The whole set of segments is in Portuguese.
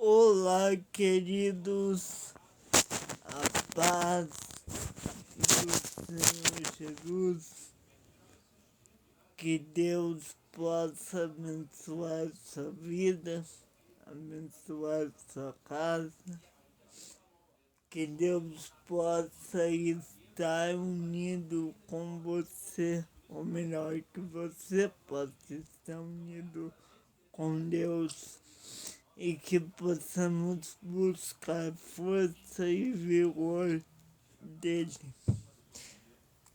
Olá, queridos, a paz do Senhor Jesus, que Deus possa abençoar sua vida, abençoar sua casa, que Deus possa estar unido com você, ou melhor, que você possa estar unido com Deus. E que possamos buscar força e vigor dele.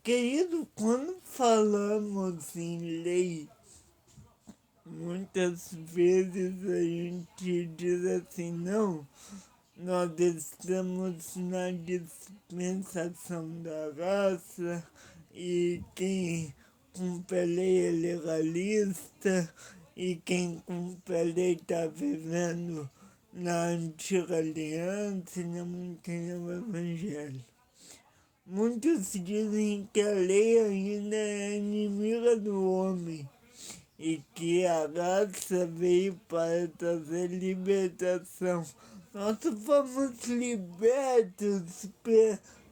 Querido, quando falamos em lei, muitas vezes a gente diz assim, não, nós estamos na dispensação da graça e quem cumpre a lei é legalista e quem cumpre a lei está vivendo na antiga aliança e não tem o evangelho. Muitos dizem que a lei ainda é inimiga do homem e que a graça veio para trazer libertação. Nós fomos libertos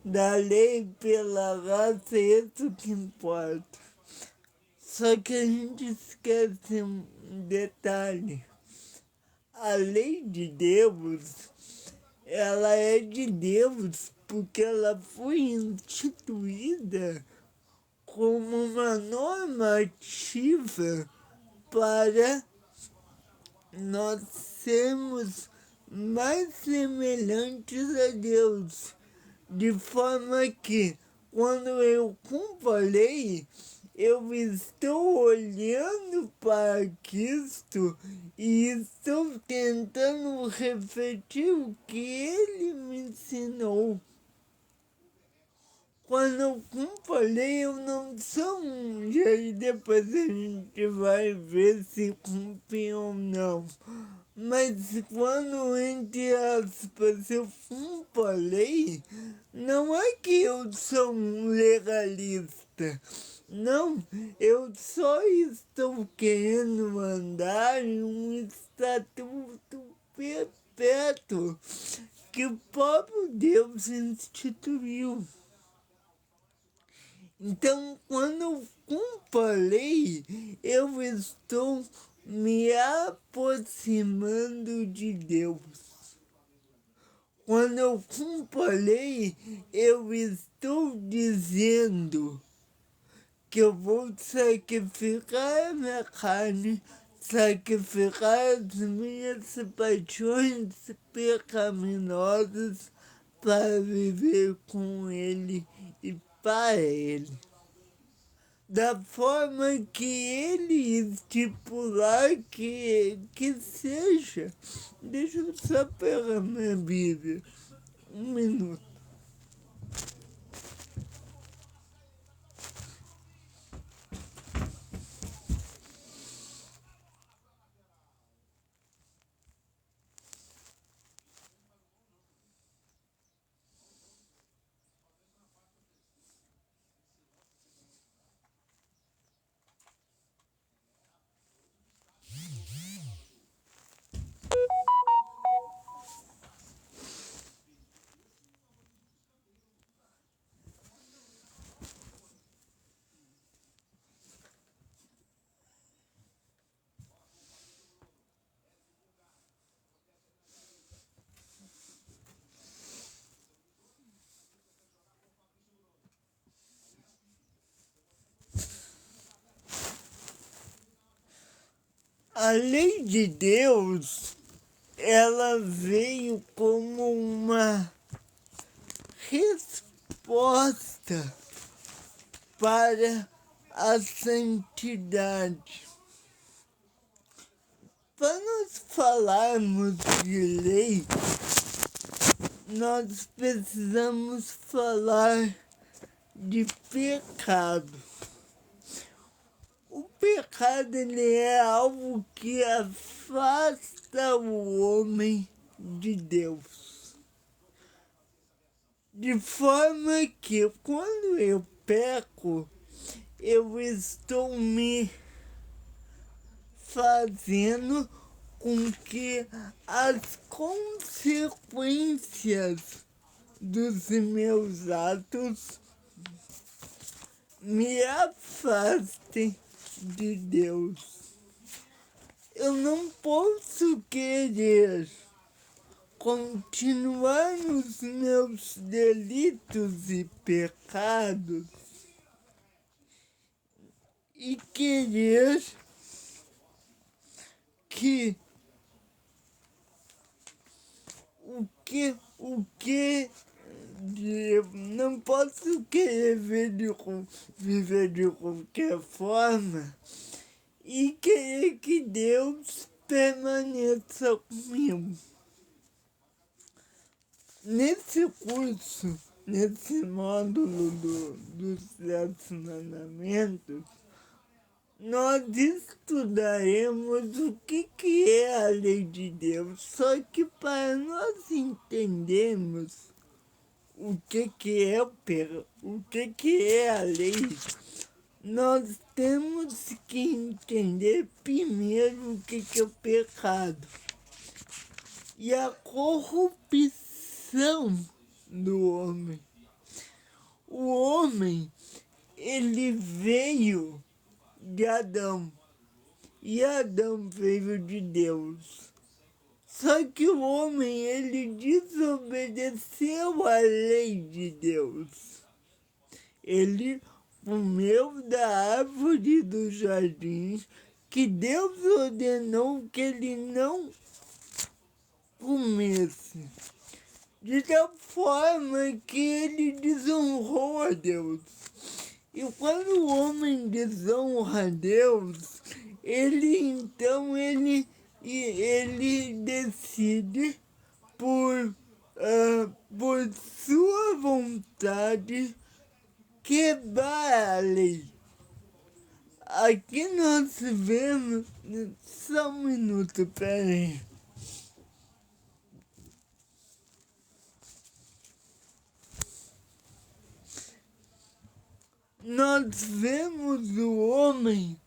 da lei pela graça, é isso que importa. Só que a gente esquece um detalhe. A lei de Deus, ela é de Deus porque ela foi instituída como uma normativa para nós sermos mais semelhantes a Deus, de forma que quando eu cumpro a lei, eu estou olhando para Cristo e estou tentando refletir o que Ele me ensinou. Quando eu cumpro a lei, eu não sou um, e aí depois a gente vai ver se cumpre ou não. Mas quando, entre aspas, eu cumpro a lei, não é que eu sou um legalista. Não, eu só estou querendo andar em um estatuto perpétuo que o próprio Deus instituiu. Então, quando eu cumpro a lei, eu estou me aproximando de Deus. Quando eu cumpro a lei, eu estou dizendo que eu vou sacrificar a minha carne, sacrificar as minhas paixões pecaminosas para viver com Ele e para Ele. Da forma que Ele estipular que seja. Deixa eu só pegar minha Bíblia. Um minuto. A lei de Deus, ela veio como uma resposta para a santidade. Para nós falarmos de lei, nós precisamos falar de pecado. O pecado ele é algo que afasta o homem de Deus. De forma que quando eu peco, eu estou me fazendo com que as consequências dos meus atos me afastem de Deus. Eu não posso querer continuar nos meus delitos e pecados e querer que eu não posso querer viver de qualquer forma e querer que Deus permaneça comigo. Nesse curso, nesse módulo dos relacionamentos, nós estudaremos o que é a lei de Deus, só que para nós entendermos o que é a lei, nós temos que entender primeiro o que é o pecado e a corrupção do homem. O homem, ele veio de Adão e Adão veio de Deus. Só que o homem, ele desobedeceu a lei de Deus. Ele comeu da árvore do jardim que Deus ordenou que ele não comesse, de tal forma que ele desonrou a Deus. E quando o homem desonra a Deus, ele decide por sua vontade quebrar a lei. Aqui nós vemos, só um minuto, peraí. Nós vemos o homem,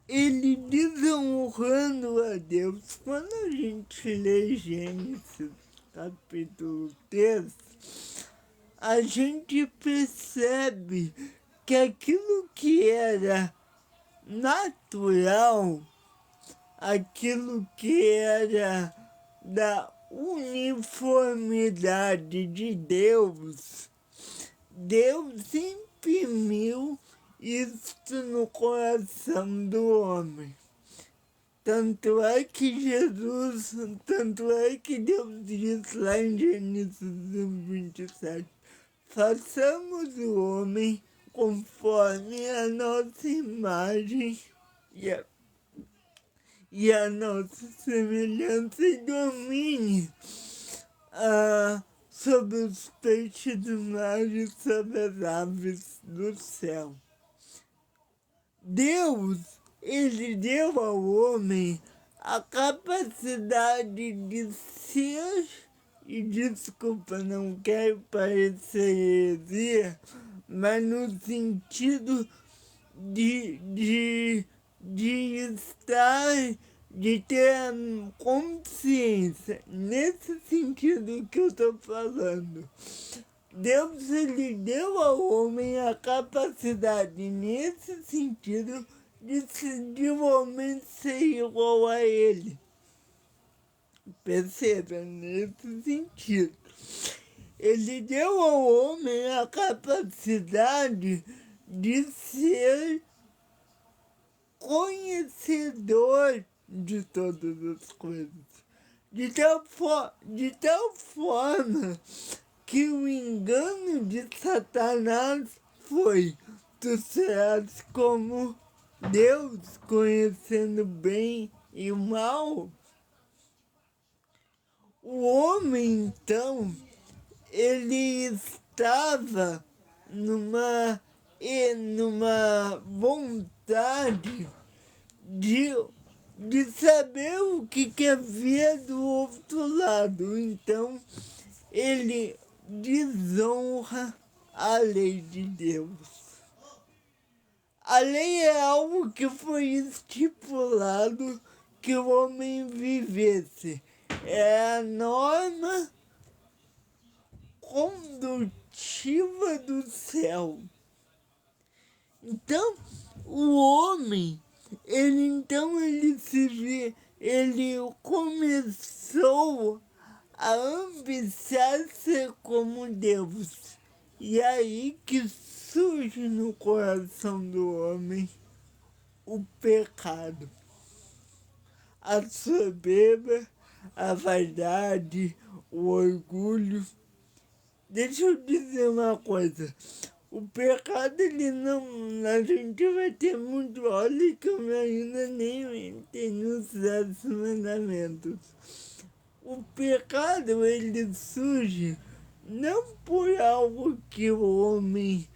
ele desonrando a Deus. Quando a gente lê Gênesis capítulo 3, a gente percebe que aquilo que era natural, aquilo que era da uniformidade de Deus, Deus imprimiu isso no coração do homem. Tanto é que Deus diz lá em Gênesis 27, façamos o homem conforme a nossa imagem e a nossa semelhança e domine sobre os peixes do mar e sobre as aves do céu. Deus, ele deu ao homem a capacidade de ser, e desculpa, não quero parecer heresia, mas no sentido de estar, de ter consciência, nesse sentido que eu estou falando. Deus, ele deu ao homem a capacidade, nesse sentido, de o homem ser igual a ele. Perceba, nesse sentido. Ele deu ao homem a capacidade de ser conhecedor de todas as coisas. De tal forma que o engano de Satanás foi: tu serás como Deus, conhecendo bem e o mal. O homem, então, ele estava numa vontade de saber o que havia do outro lado. Então, ele desonra a lei de Deus. A lei é algo que foi estipulado que o homem vivesse. É a norma condutiva do céu. Então, o homem, ele começou a ambiciar ser como Deus. E aí que surge no coração do homem o pecado, a soberba, a vaidade, o orgulho. Deixa eu dizer uma coisa. O pecado, ele não... A gente vai ter muito... Olha que eu ainda nem tenho os 10 mandamentos. O pecado, ele surge não por algo que o homem...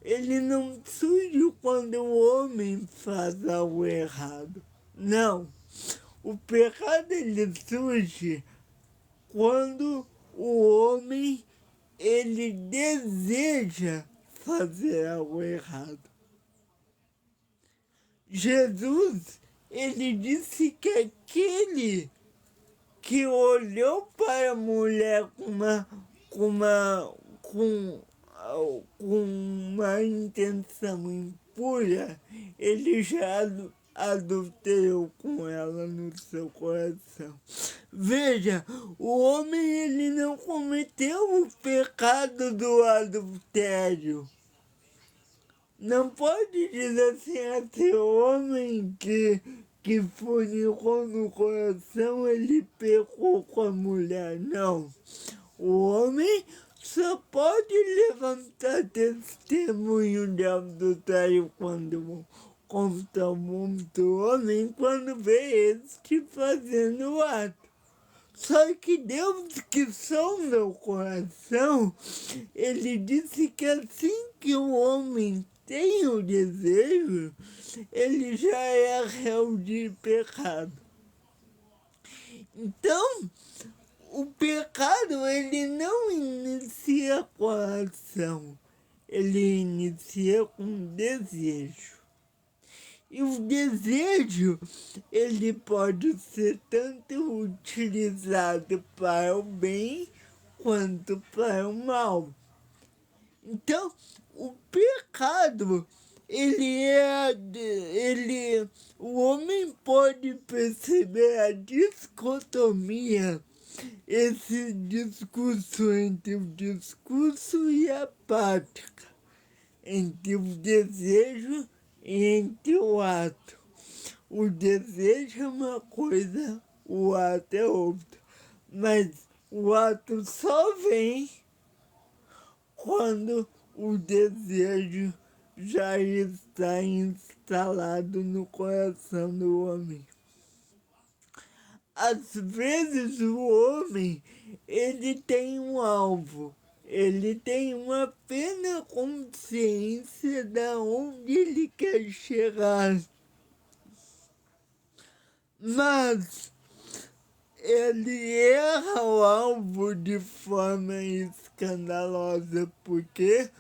ele não surge quando o homem faz algo errado. Não. O pecado, ele surge quando o homem ele deseja fazer algo errado. Jesus, ele disse que aquele que olhou para a mulher com uma intenção impura, ele já adulterou com ela no seu coração. Veja, o homem ele não cometeu o pecado do adultério. Não pode dizer assim, esse homem que fornicou no coração, ele pecou com a mulher. Não. O homem só pode levantar testemunho de adultério contra o outro homem quando vê este fazendo o ato. Só que Deus, que sonda o coração, ele disse que assim que o homem tem o desejo, ele já é réu de pecado. Então, o pecado, ele não inicia com a ação, ele inicia com desejo. E o desejo, ele pode ser tanto utilizado para o bem quanto para o mal. Então, o pecado, o homem pode perceber a dicotomia, esse discurso entre o discurso e a prática, entre o desejo e entre o ato. O desejo é uma coisa, o ato é outra. Mas o ato só vem quando o desejo já está instalado no coração do homem. Às vezes o homem, ele tem um alvo, ele tem uma plena consciência de onde ele quer chegar. Mas ele erra o alvo de forma escandalosa. Por quê?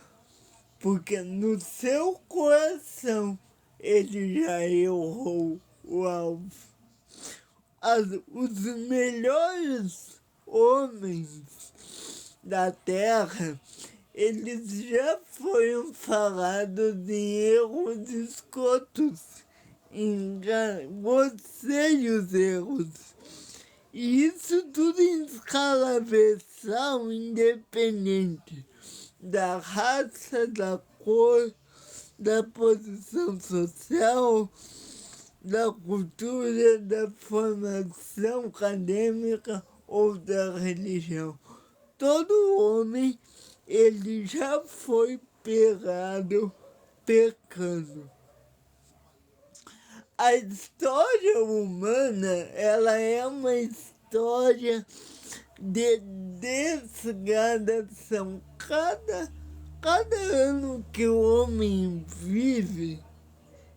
Porque no seu coração ele já errou o alvo. Os melhores homens da Terra, eles já foram falados em erros escrotos, em grosseiros erros. E isso tudo em escala versal, independente da raça, da cor, da posição social, da cultura, da formação acadêmica ou da religião. Todo homem, ele já foi pegado pecando. A história humana, ela é uma história de degradação. Cada ano que o homem vive,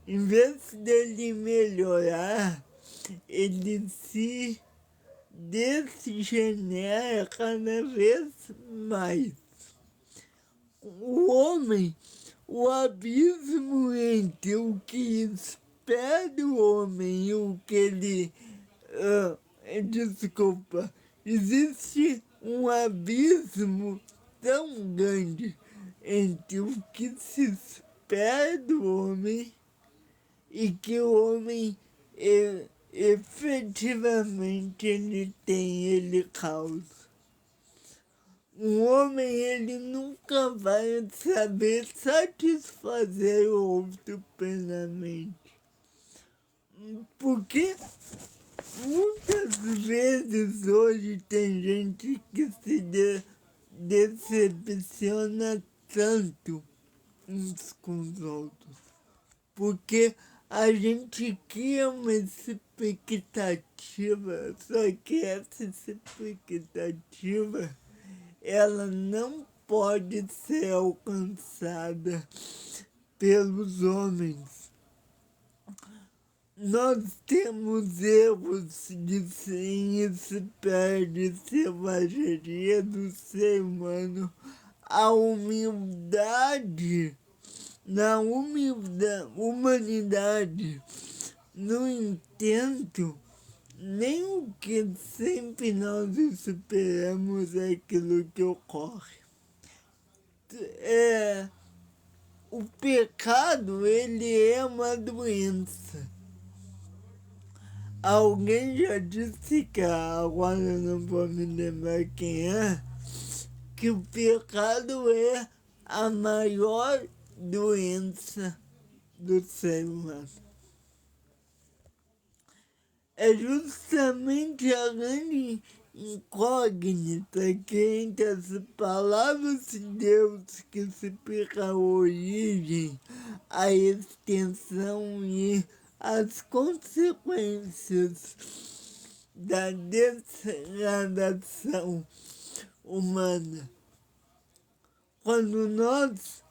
em vez dele melhorar, ele se desgenera cada vez mais. O homem, o abismo entre o que espera o homem e o que ele... desculpa, existe um abismo tão grande entre o que se espera do homem e que o homem efetivamente ele causa. Um homem, ele nunca vai saber satisfazer o outro plenamente. Porque muitas vezes hoje tem gente que se decepciona tanto uns com os outros. Porque a gente cria uma expectativa, só que essa expectativa ela não pode ser alcançada pelos homens. Nós temos erros em espera de selvageria do ser humano, a humildade, na humanidade. No entanto, nem o que sempre nós esperamos é aquilo que ocorre. O pecado, ele é uma doença. Alguém já disse que, agora eu não vou me lembrar quem é, que o pecado é a maior doença do ser humano. É justamente a grande incógnita que entre as palavras de Deus que explica a origem, a extensão e as consequências da degradação humana. Quando nós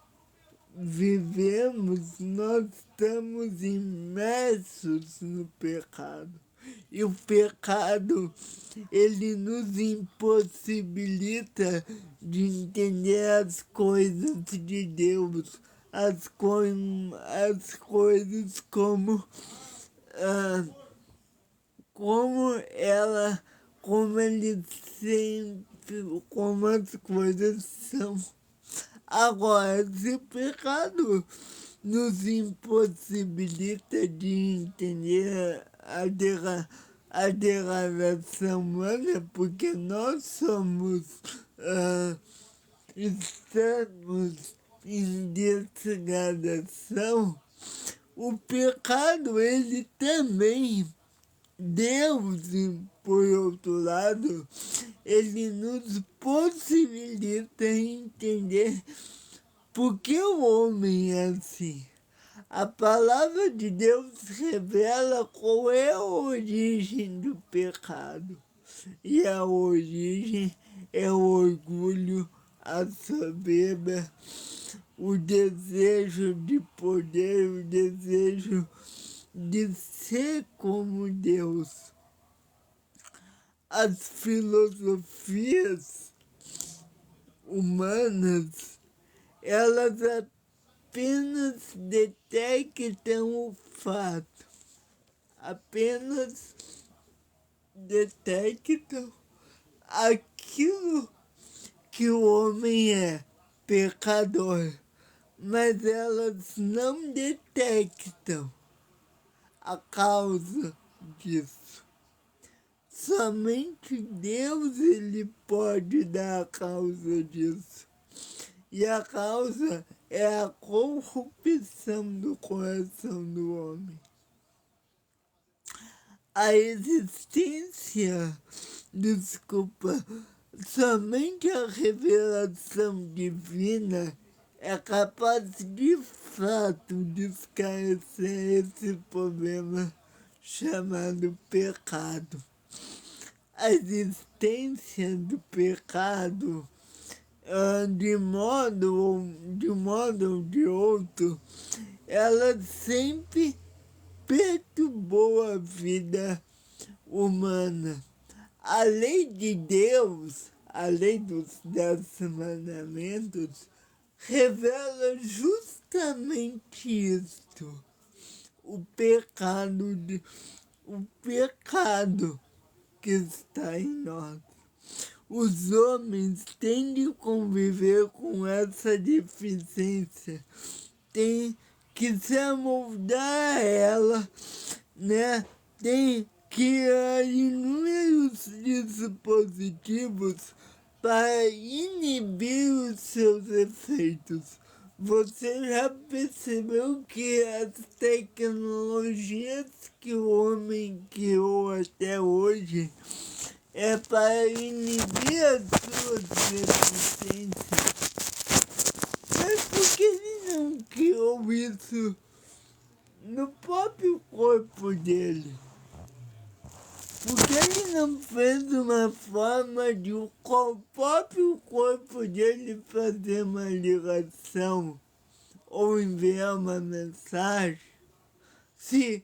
vivemos, nós estamos imersos no pecado. E o pecado, ele nos impossibilita de entender as coisas de Deus, as coisas como ele sempre, como as coisas são. Agora, esse pecado nos impossibilita de entender a degradação humana, porque nós estamos em degradação. O pecado, ele também, Deus, por outro lado, ele nos possibilita entender por que o homem é assim. A palavra de Deus revela qual é a origem do pecado. E a origem é o orgulho, a soberba, o desejo de poder, o desejo de ser como Deus. As filosofias humanas, elas apenas detectam o fato, apenas detectam aquilo que o homem é, pecador, mas elas não detectam a causa disso. Somente Deus, ele pode dar a causa disso. E a causa é a corrupção do coração do homem. A existência, somente a revelação divina é capaz de fato de esclarecer esse problema chamado pecado. A existência do pecado, de modo ou de outro, ela sempre perturbou a vida humana. A lei de Deus, a lei dos 10 mandamentos, revela justamente justamente isso. O pecado que está em nós. Os homens têm de conviver com essa deficiência, têm que se amoldar a ela, né? Tem que há inúmeros dispositivos para inibir os seus efeitos. Você já percebeu que as tecnologias que o homem criou até hoje é para inibir as suas deficiências? Mas por que ele não criou isso no próprio corpo dele? Porque ele não fez uma forma de o próprio corpo dele fazer uma ligação ou enviar uma mensagem? Se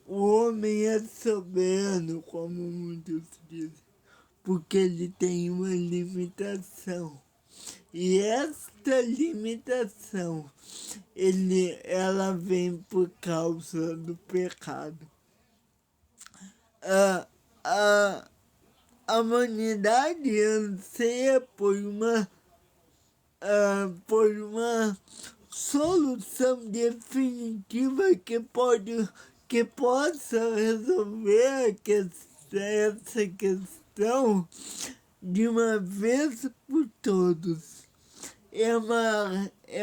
o homem é soberano, como muitos dizem, porque ele tem uma limitação. E esta limitação, ela vem por causa do pecado. A humanidade anseia por uma solução definitiva que possa resolver essa questão de uma vez por todas. É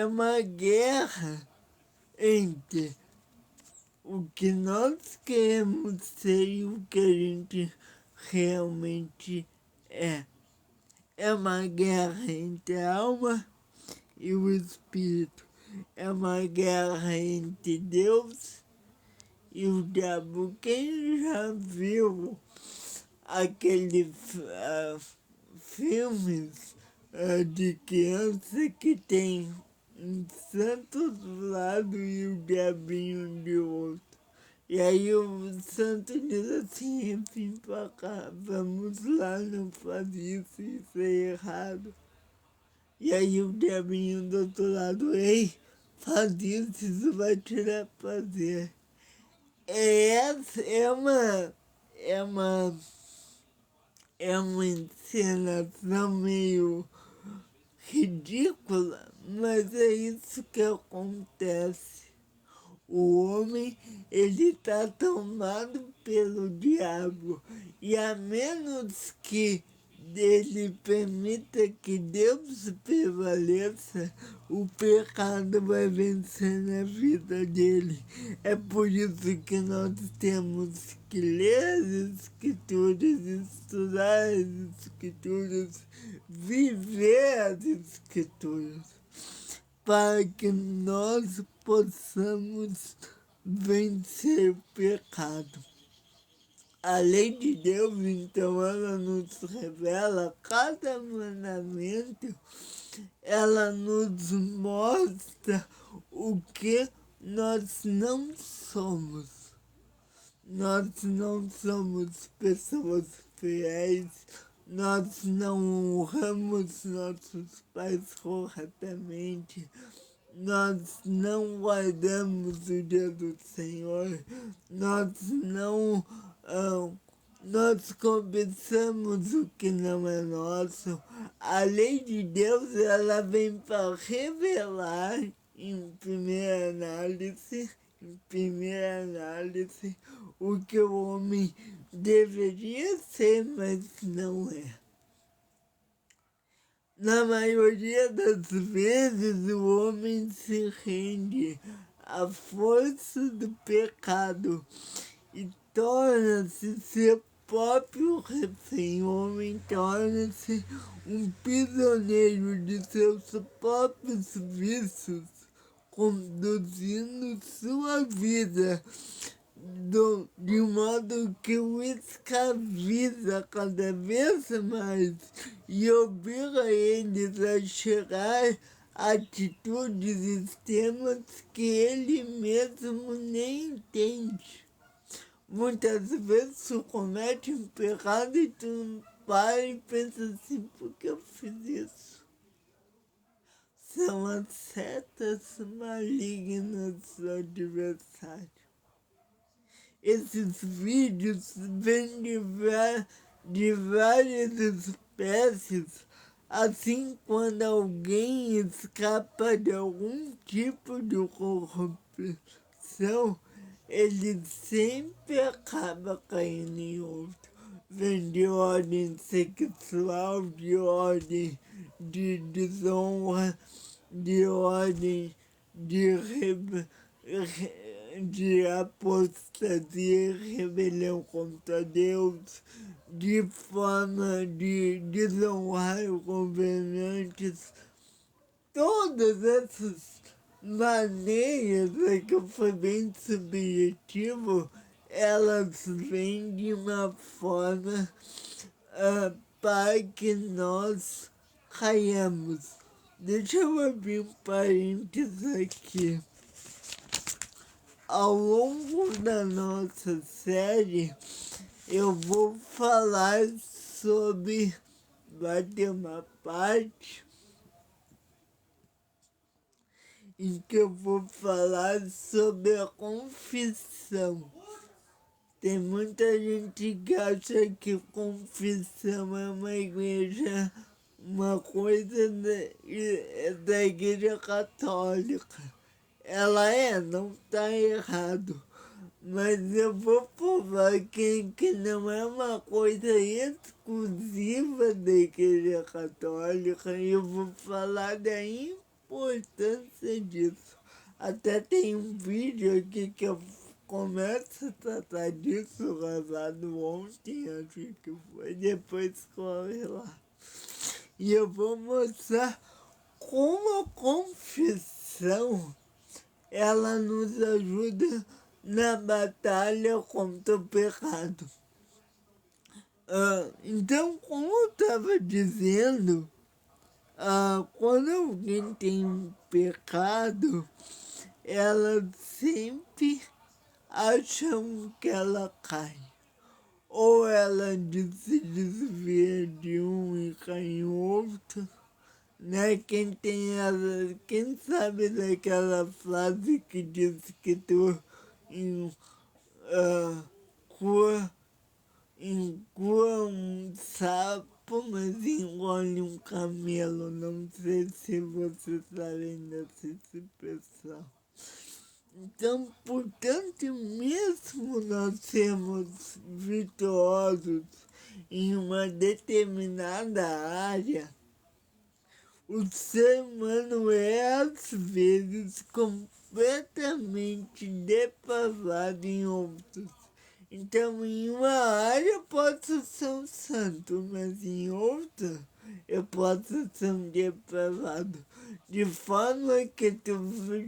uma guerra entre o que nós queremos ser e o que a gente realmente é. É uma guerra entre a alma e o espírito. É uma guerra entre Deus e o diabo. Quem já viu aqueles filmes de criança que tem um santo do lado e o diabinho de outro? E aí o santo diz assim, vem pra cá, vamos lá, não faz isso, isso é errado. E aí o diabinho do outro lado, ei, faz isso vai tirar prazer. É uma encenação meio ridícula, mas é isso que acontece. O homem, ele está tomado pelo diabo. E a menos que ele permita que Deus prevaleça, o pecado vai vencer na vida dele. É por isso que nós temos que ler as Escrituras, estudar as Escrituras, viver as Escrituras, para que nós possamos vencer o pecado. A lei de Deus, então, ela nos revela cada mandamento, ela nos mostra o que nós não somos. Nós não somos pessoas fiéis, nós não honramos nossos pais corretamente, nós não guardamos o dia do Senhor, nós cobiçamos o que não é nosso. A lei de Deus, ela vem para revelar, em primeira análise, o que o homem deveria ser, mas não é. Na maioria das vezes, o homem se rende à força do pecado e torna-se seu próprio refém. O homem torna-se um prisioneiro de seus próprios vícios, conduzindo sua vida de modo que o escraviza cada vez mais e obriga eles a chegar a atitudes extremas que ele mesmo nem entende. Muitas vezes tu comete um pecado e tu para e pensa assim, por que eu fiz isso? são as setas malignas do adversário. Esses vídeos vêm de várias espécies, assim quando alguém escapa de algum tipo de corrupção, ele sempre acaba caindo em outro. Vem de ordem sexual, de ordem de desonra, de ordem de apostasia e rebelião contra Deus, de forma de desonrar os governantes. Todas essas maneiras, que foi bem subjetivo, elas vêm de uma forma para que nós caiamos. Deixa eu abrir um parênteses aqui. Ao longo da nossa série, eu vou falar sobre, vai ter uma parte em que eu vou falar sobre a confissão. Tem muita gente que acha que confissão é uma igreja, uma coisa da igreja católica. Ela não está errado, mas eu vou provar que não é uma coisa exclusiva da igreja católica e eu vou falar da importância disso. Até tem um vídeo aqui que eu começo a tratar disso, gravado ontem, acho que foi, depois corre lá. E eu vou mostrar como a confissão ela nos ajuda na batalha contra o pecado. Então, como eu estava dizendo, quando alguém tem um pecado, ela sempre acham que ela cai. Ou ela se desvia de um e cai em outro. Né? Quem sabe daquela frase que diz que tu cua um sapo, mas engole um camelo. Não sei se você sabe dessa expressão. Então, portanto, mesmo nós sermos virtuosos em uma determinada área, o ser humano é, às vezes, completamente depravado em outros. Então, em uma área eu posso ser um santo, mas em outra eu posso ser um depravado. De forma que tu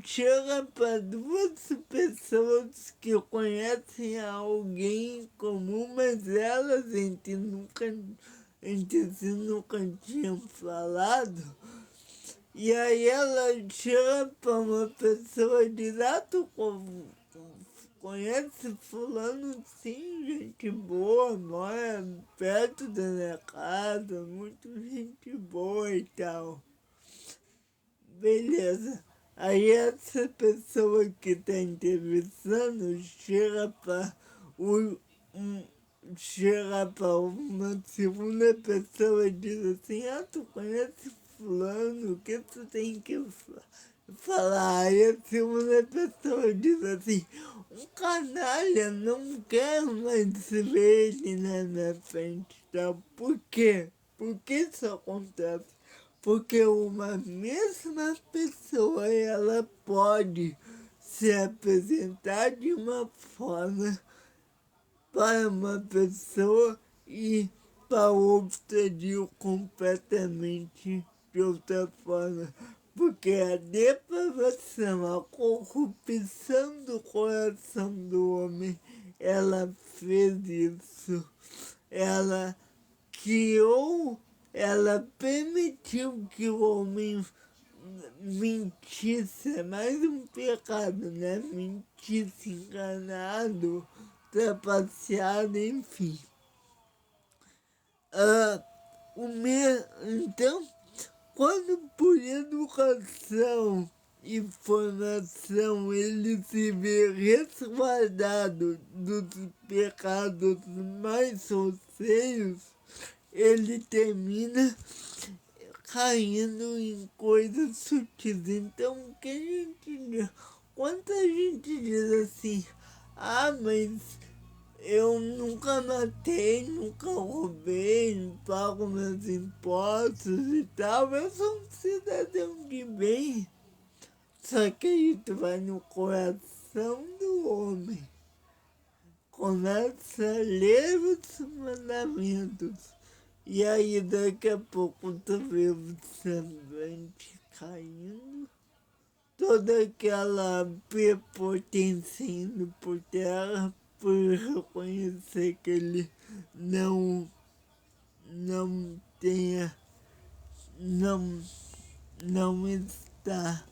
chega para duas pessoas que conhecem alguém em comum, mas elas entre si nunca tinham falado. E aí ela chega para uma pessoa e diz, tu conhece fulano? Sim, gente boa, mora perto da minha casa, muito gente boa e tal. Beleza. Aí essa pessoa que está entrevistando chega para uma segunda pessoa e diz assim, tu conhece fulano, o que tu tem que falar? Aí a segunda pessoa diz assim, um canalha, não quero mais ver ele na minha frente, tá? Por quê? Por que isso acontece? Porque uma mesma pessoa, ela pode se apresentar de uma forma para uma pessoa e para outra completamente de outra forma. Porque a depravação, a corrupção do coração do homem, ela fez isso. Ela criou, ela permitiu que o homem mentisse, é mais um pecado, né? Mentisse enganado, trapaceado, enfim. Então, quando por educação e formação ele se vê resguardado dos pecados mais grosseiros, ele termina caindo em coisas sutis. Então, que a gente, quando a gente diz assim, mas eu nunca matei, nunca roubei, não pago meus impostos e tal, eu sou um cidadão de bem. Só que isso vai no coração do homem. Começa a ler os mandamentos. E aí daqui a pouco tu vê o semblante caindo, toda aquela prepotência indo por terra por reconhecer que ele não tenha, não, não está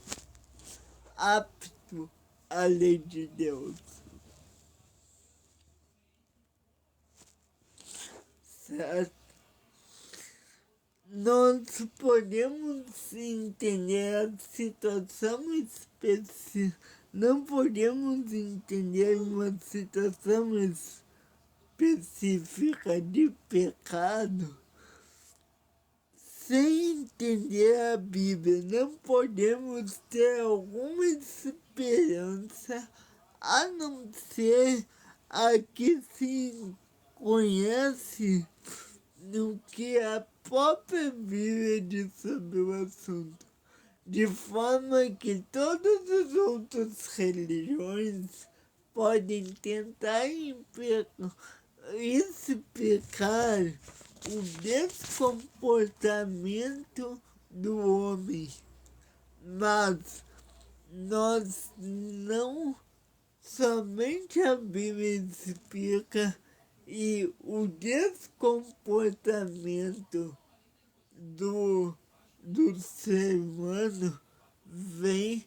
apto à lei de Deus. Certo? Nós podemos entender a situação específica, não podemos entender uma situação específica de pecado sem entender a Bíblia. Não podemos ter alguma esperança a não ser a que se conhece no que a própria Bíblia diz sobre o assunto, de forma que todas as outras religiões podem tentar explicar o descomportamento do homem, mas nós não, somente a Bíblia explica. E o descomportamento do ser humano vem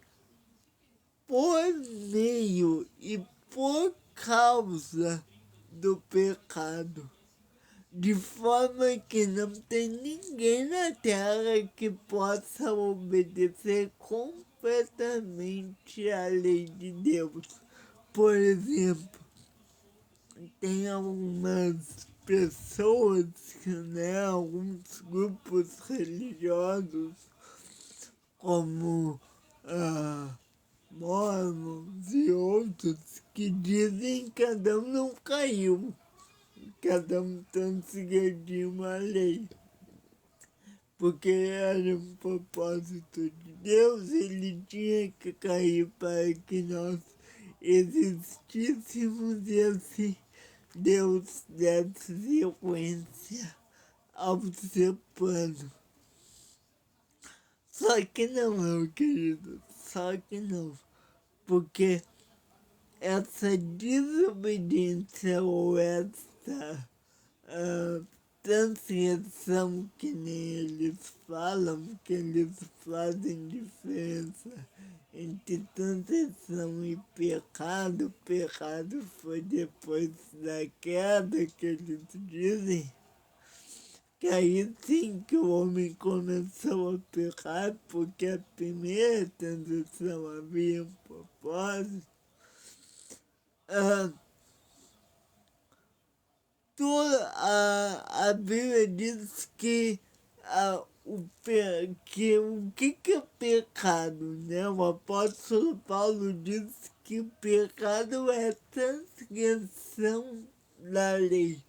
por meio e por causa do pecado. De forma que não tem ninguém na terra que possa obedecer completamente à lei de Deus. Por exemplo, tem algumas pessoas, né, alguns grupos religiosos, como mormons e outros, que dizem que Adão não caiu, que Adão transgrediu uma lei, porque era um propósito de Deus, ele tinha que cair para que nós existíssemos e assim Deus desse sequência ao seu plano. Só que não, meu querido, só que não. Porque essa desobediência ou essa transgressão que nem eles falam, que eles fazem diferença entre transgressão e pecado. Pecado foi depois da queda que eles dizem, que aí sim que o homem começou a pecar, porque a primeira transgressão havia um propósito. A Bíblia diz que o que é pecado, né? O apóstolo Paulo diz que o pecado é transgressão da lei.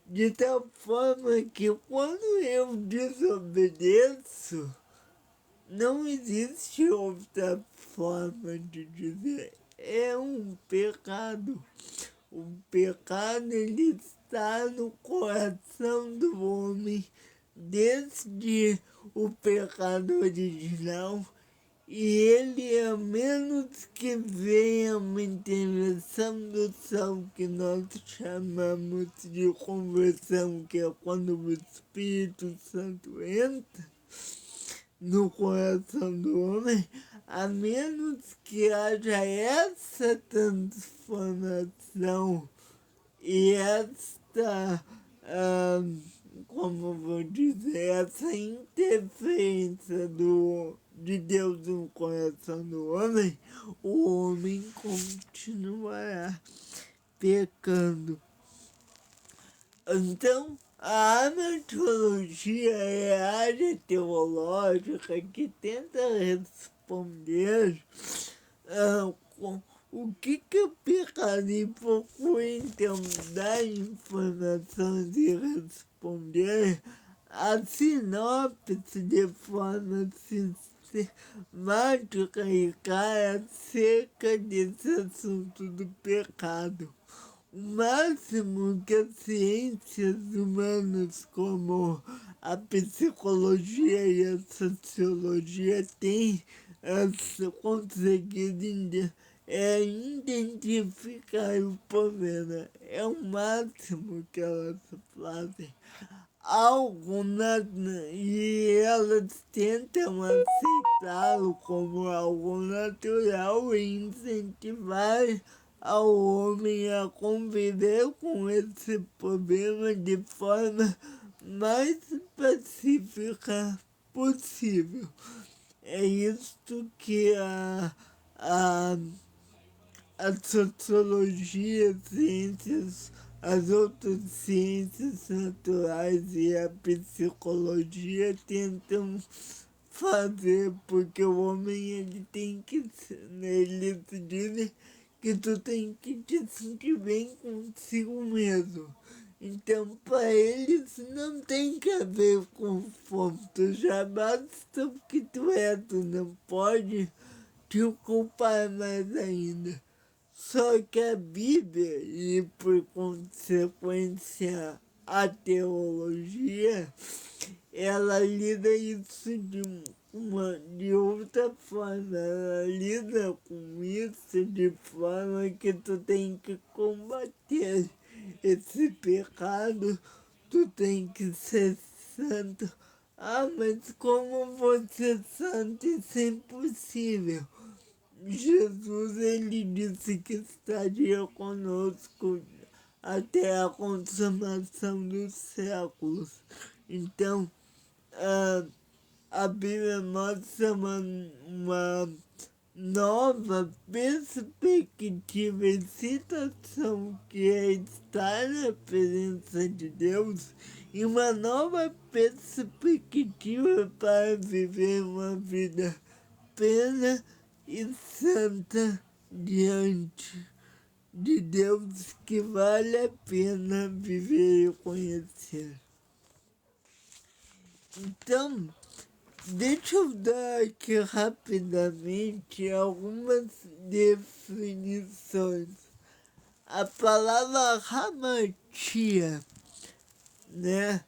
De tal forma que quando eu desobedeço, não existe outra forma de dizer, é um pecado. O pecado, ele está no coração do homem desde o pecado original, e ele, a menos que venha uma intervenção do céu, que nós chamamos de conversão, que é quando o Espírito Santo entra no coração do homem, a menos que haja essa transformação e esta como vou dizer, essa interferência de Deus no coração do homem, o homem continuará pecando. Então, a amatologia é a área teológica que tenta responder com o que é pecado e procura então dar informações e responder a sinopse de forma sistemática e clara acerca desse assunto do pecado. O máximo que as ciências humanas como a psicologia e a sociologia têm conseguido identificar o problema. É o máximo que elas fazem. E elas tentam aceitá-lo como algo natural e incentivar ao homem a conviver com esse problema de forma mais pacífica possível. É isto que a, a sociologia, as outras ciências naturais e a psicologia tentam fazer, porque o homem ele tem que, eles dizem que tu tem que te sentir bem consigo mesmo. Então, para eles não tem que haver conforto, já basta o que tu é, tu não pode te culpar mais ainda. Só que a Bíblia, e por consequência a teologia, ela lida isso de outra forma. Ela lida com isso de forma que tu tem que combater esse pecado, tu tem que ser santo. Ah, mas como você santo? Isso é impossível. Jesus, ele disse que estaria conosco até a consumação dos séculos. Então, a Bíblia mostra uma nova perspectiva e situação que é estar na presença de Deus e uma nova perspectiva para viver uma vida plena e santa diante de Deus que vale a pena viver e conhecer. Então, deixa eu dar aqui rapidamente algumas definições. A palavra hamatia, né?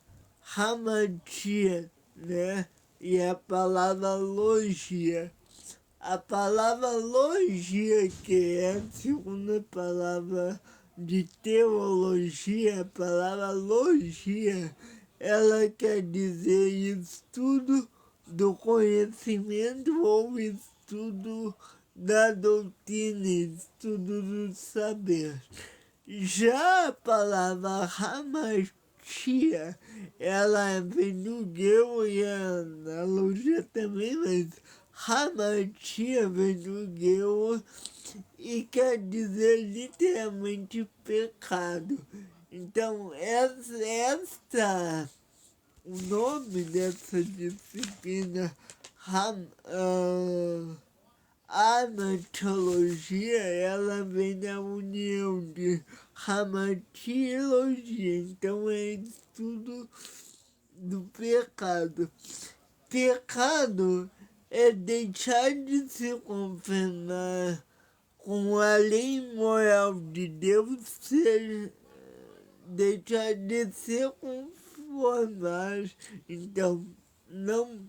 Hamatia, né? E a palavra logia. A palavra logia, que é a segunda palavra de teologia, a palavra logia, ela quer dizer estudo do conhecimento ou estudo da doutrina, estudo do saber. Já a palavra hamatia, ela vem do grego e a analogia também, mas hamatia vem do grego e quer dizer literalmente pecado. Então, o nome dessa disciplina, a amatologia, ela vem da união de hamatia e logia. Então, é estudo do pecado. Pecado é deixar de se conformar com a lei moral de Deus, deixar de se conformar. Então, não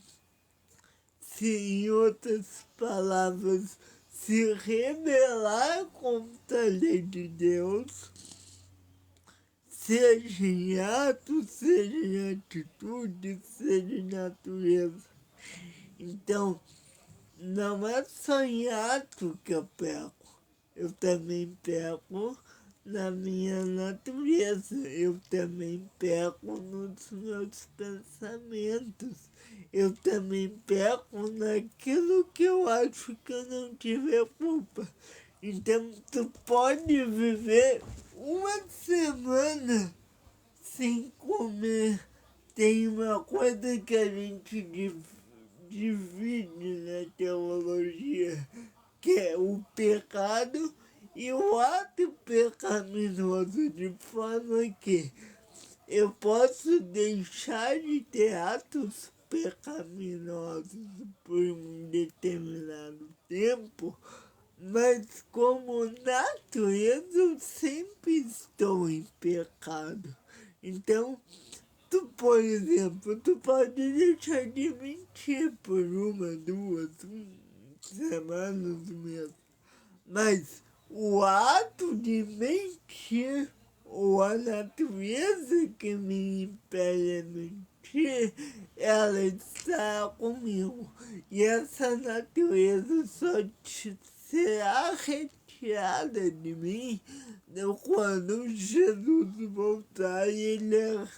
se, em outras palavras, se rebelar contra a lei de Deus, seja em ato, seja em atitude, seja em natureza. Então, não é só em ato que eu peco, eu também peco na minha natureza. Eu também peco nos meus pensamentos. Eu também peco naquilo que eu acho que eu não tive culpa. Então, tu pode viver uma semana sem comer. Tem uma coisa que a gente divide na teologia, que é o pecado e o ato pecaminoso, de forma que eu posso deixar de ter atos pecaminosos por um determinado tempo, mas como natureza eu sempre estou em pecado. Então, tu, por exemplo, tu pode deixar de mentir por uma, duas semanas mesmo. Mas o ato de mentir, ou a natureza que me impele a mentir, ela está comigo. E essa natureza só será retirada de mim quando Jesus voltar e ele,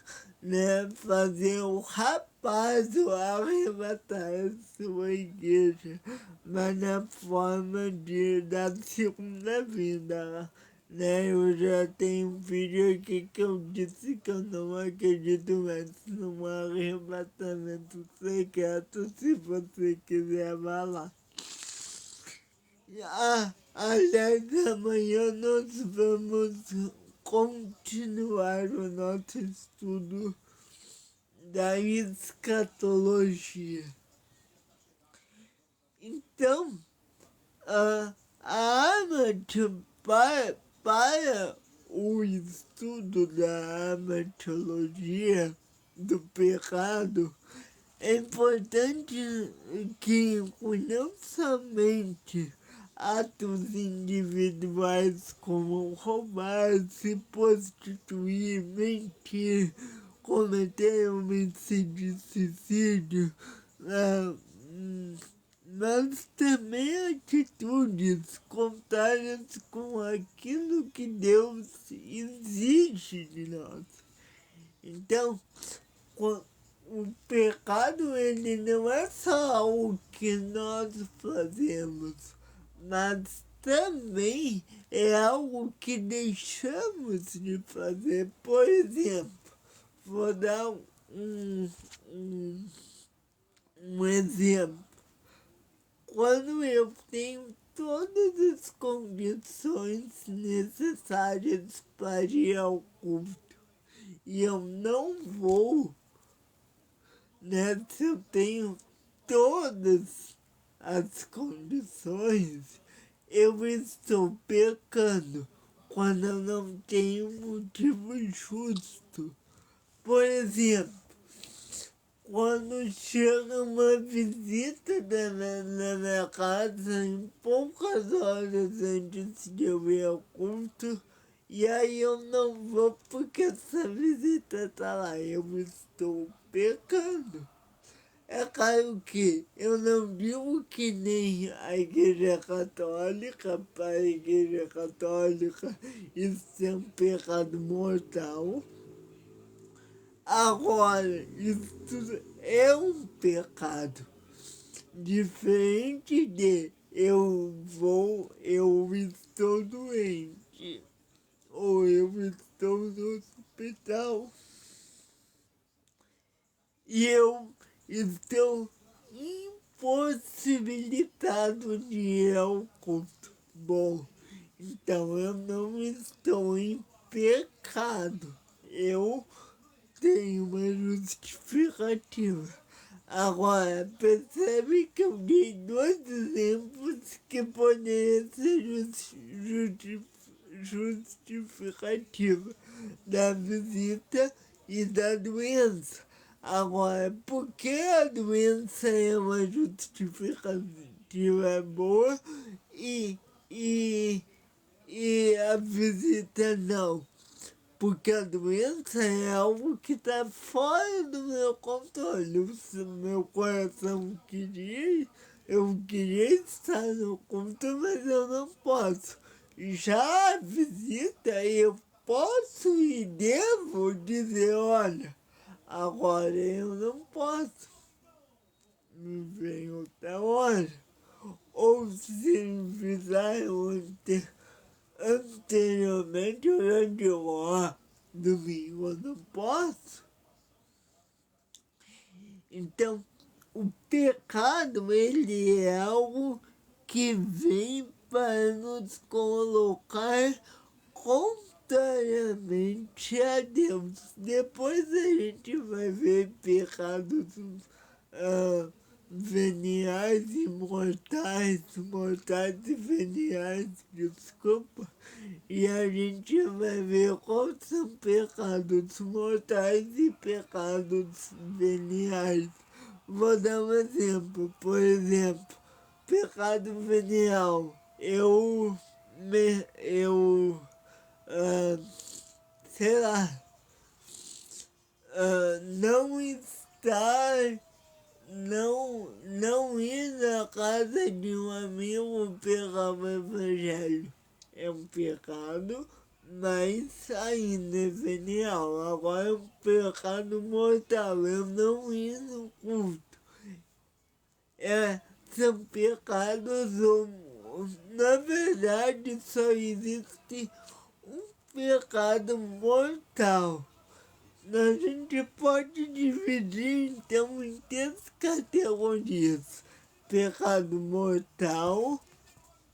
fazer o rapaz arrebatar a sua igreja, mas na forma da segunda vida. Eu já tenho um vídeo aqui que eu disse que eu não acredito mais num arrebatamento secreto. Se você quiser, vá lá. Aliás, amanhã nós vamos continuar o nosso estudo da escatologia. Então, a arma para o estudo da amatologia do pecado, é importante que não somente atos individuais como roubar, se prostituir, mentir, cometer homicídio, suicídio, mas também atitudes contrárias com aquilo que Deus exige de nós. Então, o pecado, ele não é só algo que nós fazemos, mas também é algo que deixamos de fazer. Por exemplo, vou dar um exemplo. Quando eu tenho todas as condições necessárias para ir ao culto e eu não vou, se eu tenho todas as condições, eu estou pecando quando eu não tenho motivo justo. Por exemplo, quando chega uma visita na minha casa em poucas horas antes de eu ir ao culto, e aí eu não vou porque essa visita está lá, eu estou pecando. É claro que eu não digo que nem a Igreja Católica, para a Igreja Católica isso é um pecado mortal. Agora, isso é um pecado diferente de eu estou doente, ou eu estou no hospital e eu estou impossibilitado de ir ao culto. Bom, então eu não estou em pecado. Eu tenho uma justificativa. Agora, percebe que eu dei dois exemplos que poderiam ser justificativa da visita e da doença. Agora, por que a doença é uma justificativa boa e a visita não? Porque a doença é algo que está fora do meu controle. Se meu coração eu queria estar no culto, mas eu não posso. Já a visita eu posso e devo dizer, olha, agora eu não posso, me vem outra hora. Ou se me fizeram anteriormente, eu digo, ó, domingo eu não posso. Então, o pecado, ele é algo que vem para nos colocar contrariamente a Deus. Depois a gente vai ver pecados veniais e mortais, mortais e veniais, desculpa. E a gente vai ver quais são pecados mortais e pecados veniais. Vou dar um exemplo, por exemplo, pecado venial. Sei lá, não estar, não ir na casa de um amigo pegar o evangelho. É um pecado, mas ainda é venial. Agora é um pecado mortal, eu não ir no culto. São pecados, na verdade só existe um pecado mortal. A gente pode dividir então em 3 categorias: pecado mortal,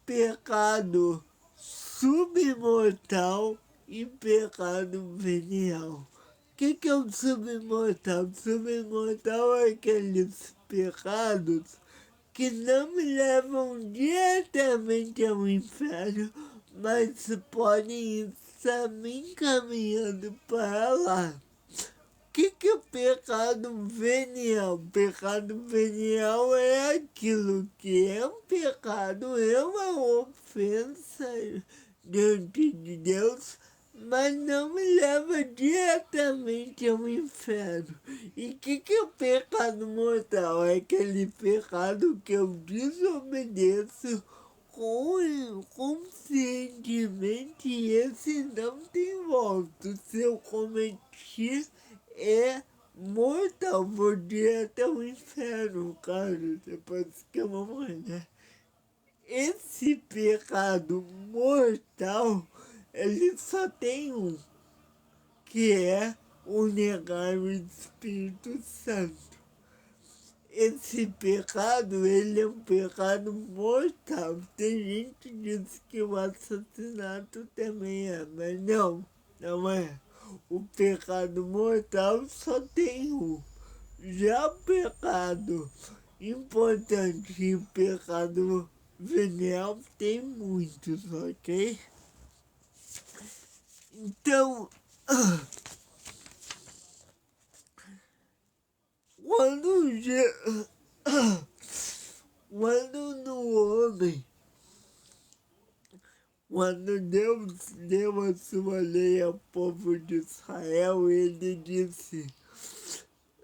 pecado submortal e pecado venial. O que é o submortal? Submortal é aqueles pecados que não me levam diretamente ao inferno, mas podem estar me encaminhando para lá. O que é o pecado venial? Pecado venial é aquilo que é um pecado, é uma ofensa diante de Deus, mas não me leva diretamente ao inferno. E o que é o pecado mortal? É aquele pecado que eu desobedeço conscientemente, e esse não tem volta. Se eu cometi, é mortal, vou direto ao inferno, cara, depois que eu vou morrer. Esse pecado mortal, ele só tem um, que é o negar o Espírito Santo. Esse pecado, ele é um pecado mortal. Tem gente que diz que o assassinato também é, mas não, não é. O pecado mortal só tem um. Já o pecado importante e o pecado venial tem muitos, ok? Então, quando no homem, quando Deus deu a sua lei ao povo de Israel, ele disse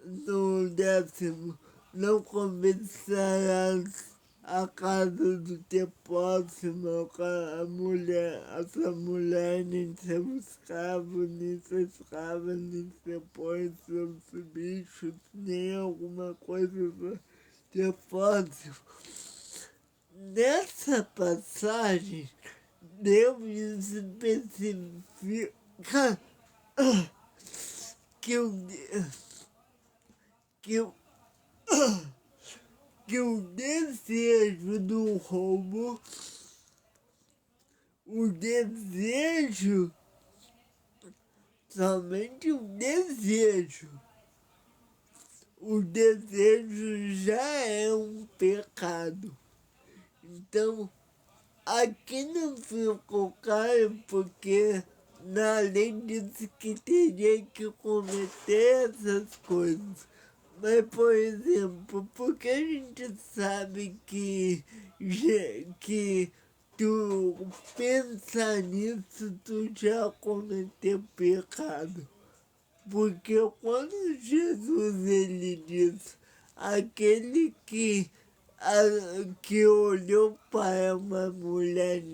no 10º, não cobiçarás a casa do teu próximo, a mulher, essa mulher, nem seu escravo, nem sua escrava, nem seu porco, seus bichos, nem alguma coisa do teu próximo. Nessa passagem, Deus especifica que o desejo do roubo, somente o desejo já é um pecado. Então, aqui não ficou claro porque na lei disse que teria que cometer essas coisas. Mas, por exemplo, porque a gente sabe que tu pensar nisso, tu já cometeu pecado? Porque quando Jesus ele diz, aquele que olhou para uma mulher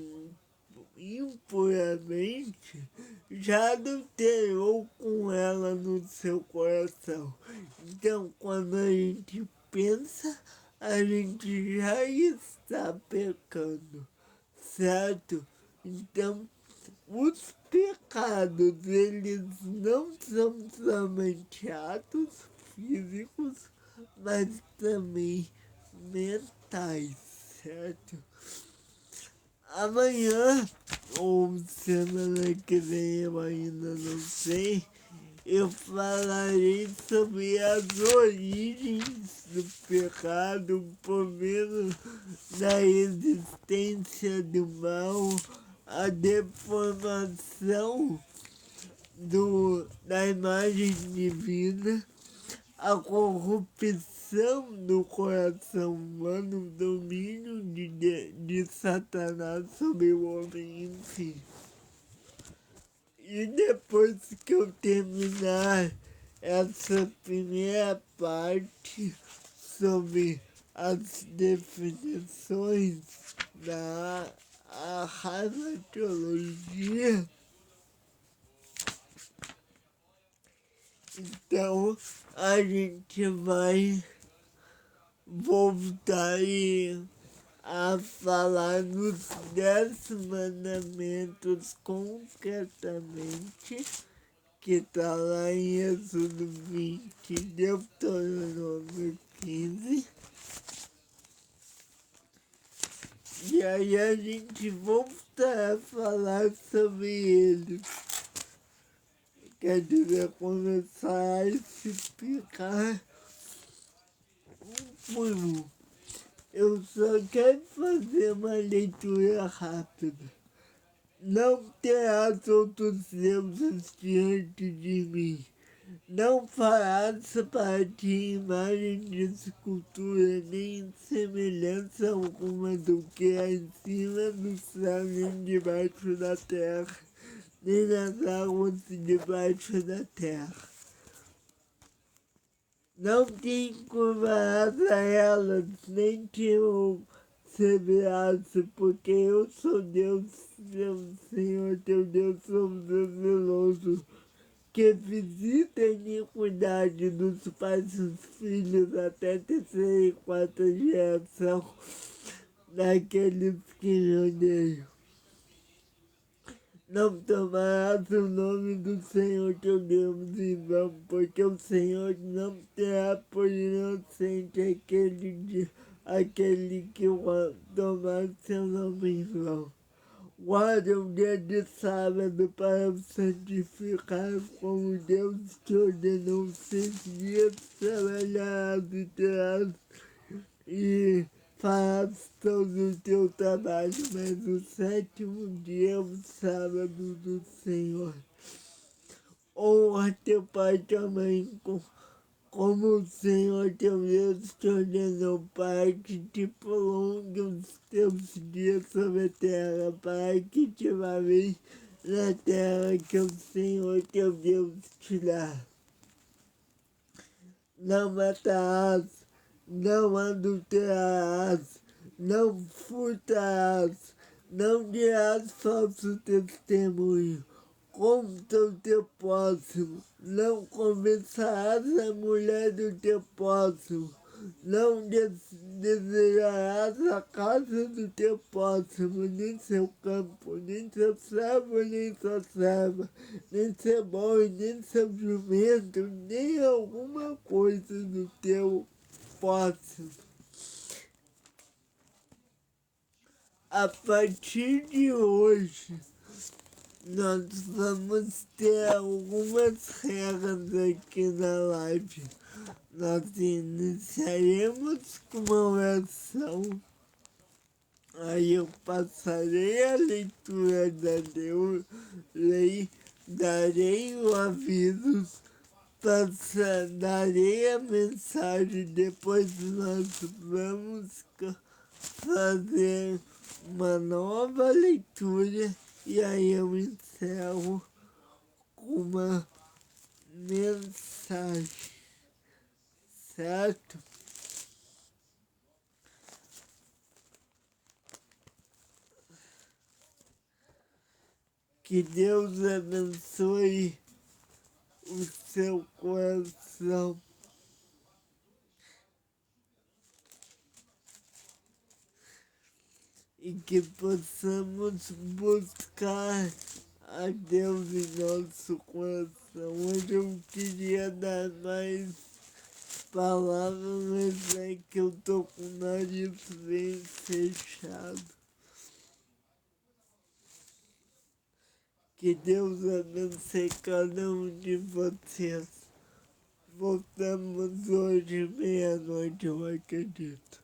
impuramente, já adulterou com ela no seu coração. Então, quando a gente pensa, a gente já está pecando, certo? Então, os pecados, eles não são somente atos físicos, mas também mentais, certo? Amanhã, ou semana que vem, eu ainda não sei, eu falarei sobre as origens do pecado, por meio da existência do mal, a deformação da imagem divina, a corrupção do coração humano, o domínio de Satanás sobre o homem em si. E depois que eu terminar essa primeira parte sobre as definições da teologia, então a gente vai voltar a falar dos 10 mandamentos concretamente, que está lá em Êxodo 20, Deuteronômio 15. E aí a gente volta a falar sobre eles. Quer dizer, começar a explicar um por um. Eu só quero fazer uma leitura rápida. Não terás outros deuses diante de mim. Não farás para ti imagem de escultura, nem semelhança alguma do que há em cima do céu, nem debaixo da terra, nem nas águas debaixo da terra. Não te encurvarás a elas, nem te servirás, porque eu sou Deus, teu Senhor, teu Deus, sou Deus zeloso, que visita a iniquidade dos pais e dos filhos até a terceira e quarta geração daqueles que me odeiam. Não tomarás o nome do Senhor teu Deus em vão, porque o Senhor não terá por inocente aquele que tomar seu nome em vão. Guarda o dia de sábado para o santificar, como Deus te ordenou. 6 dias trabalharás e terás e farás todo o teu trabalho, mas o 7º dia é o sábado do Senhor. Honra teu pai e tua mãe, como o Senhor teu Deus te ordenou, para que te prolongue os teus dias sobre a terra, para que te vá bem na terra que o Senhor teu Deus te dá. Não matarás, não adulterarás, não furtarás, não dirás falso testemunho contra o teu próximo, não cobiçarás a mulher do teu próximo, não desejarás a casa do teu próximo, nem seu campo, nem seu servo, nem sua serva, nem seu boi, nem seu jumento, nem alguma coisa do teu próximo. A partir de hoje, nós vamos ter algumas regras aqui na live. Nós iniciaremos com uma oração, aí eu passarei a leitura da lei, darei o aviso, darei a mensagem, depois nós vamos fazer uma nova leitura e aí eu encerro com uma mensagem, certo? Que Deus abençoe o seu coração e que possamos buscar a Deus em nosso coração. Hoje eu queria dar mais palavras, mas é que eu tô com o nariz bem fechado. Que Deus abençoe cada um de vocês. Voltamos hoje, meia-noite, eu acredito.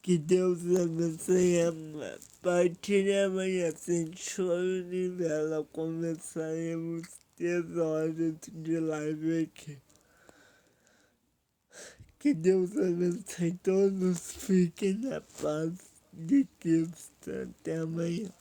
Que Deus abençoe. A partir de amanhã, sem choro nem vela, começaremos 3 horas de live aqui. Que Deus abençoe todos. Fiquem na paz de Cristo. Até amanhã.